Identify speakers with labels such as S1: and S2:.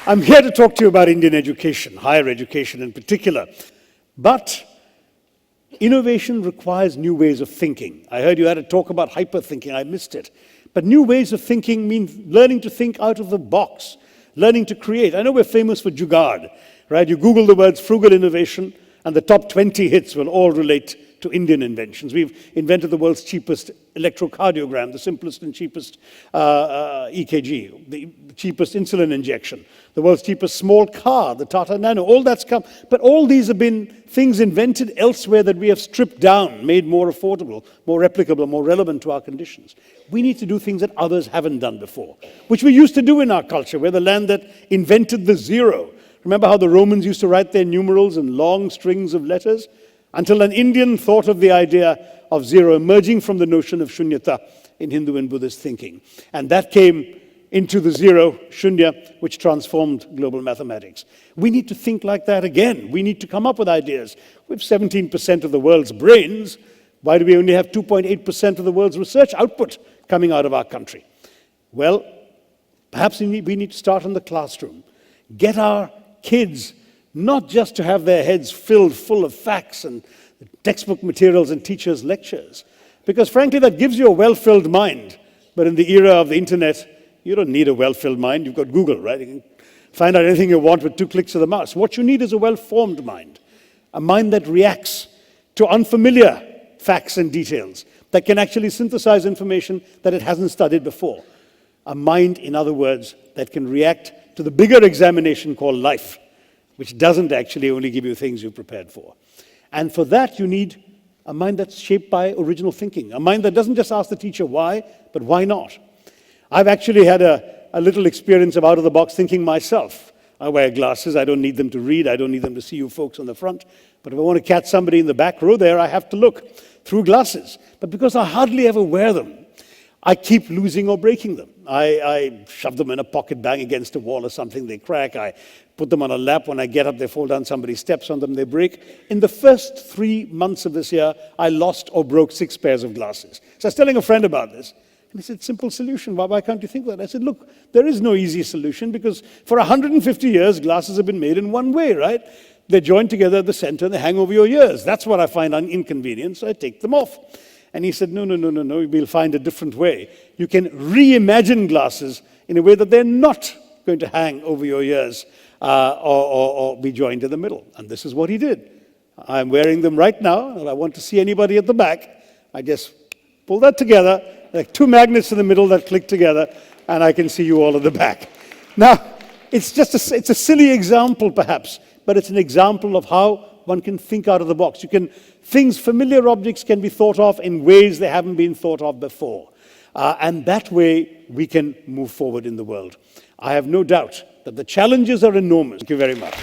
S1: I'm here to talk to you about Indian education, higher education in particular. But innovation requires new ways of thinking. I heard you had a talk about hyper-thinking. I missed it. But new ways of thinking means learning to think out of the box, learning to create. I know we're famous for jugaad, right? You Google the words frugal innovation, and the top 20 hits will all relate to Indian inventions. We've invented the world's cheapest electrocardiogram, the simplest and cheapest EKG, the cheapest insulin injection, the world's cheapest small car, the Tata Nano, all that's come. But all these have been things invented elsewhere that we have stripped down, made more affordable, more replicable, more relevant to our conditions. We need to do things that others haven't done before, which we used to do in our culture. We're the land that invented the zero. Remember how the Romans used to write their numerals in long strings of letters? Until an Indian thought of the idea of zero, emerging from the notion of shunyata in Hindu and Buddhist thinking. And that came into the zero, shunya, which transformed global mathematics. We need to think like that again. We need to come up with ideas. We have 17% of the world's brains. Why do we only have 2.8% of the world's research output coming out of our country? Well, perhaps we need to start in the classroom. Get our kids not just to have their heads filled full of facts and textbook materials and teachers' lectures, because frankly that gives you a well-filled mind. But in the era of the internet, you don't need a well-filled mind. You've got Google, right? You can find out anything you want with 2 clicks of the mouse. What you need is a well-formed mind, a mind that reacts to unfamiliar facts and details, that can actually synthesize information that it hasn't studied before. A mind, in other words, that can react to the bigger examination called life, which doesn't actually only give you things you've prepared for. And for that, you need a mind that's shaped by original thinking, a mind that doesn't just ask the teacher why, but why not. I've actually had a little experience of out-of-the-box thinking myself. I wear glasses. I don't need them to read. I don't need them to see you folks on the front. But if I want to catch somebody in the back row there, I have to look through glasses. But because I hardly ever wear them, I keep losing or breaking them. I shove them in a pocket, bang against a wall or something, they crack. I put them on a lap. When I get up, they fall down. Somebody steps on them, they break. In the first 3 months of this year, I lost or broke 6 pairs of glasses. So I was telling a friend about this. And he said, simple solution. Why can't you think of that? I said, look, there is no easy solution because for 150 years, glasses have been made in one way, right? They're joined together at the center and they hang over your ears. That's what I find inconvenient, so I take them off. And he said, no, we'll find a different way. You can reimagine glasses in a way that they're not going to hang over your ears or be joined in the middle. And this is what he did. I'm wearing them right now, and I want to see anybody at the back. I just pull that together, like 2 magnets in the middle that click together, and I can see you all at the back. Now, it's a silly example perhaps, but it's an example of how one can think out of the box. Familiar objects can be thought of in ways they haven't been thought of before. And that way we can move forward in the world. I have no doubt that the challenges are enormous. Thank you very much.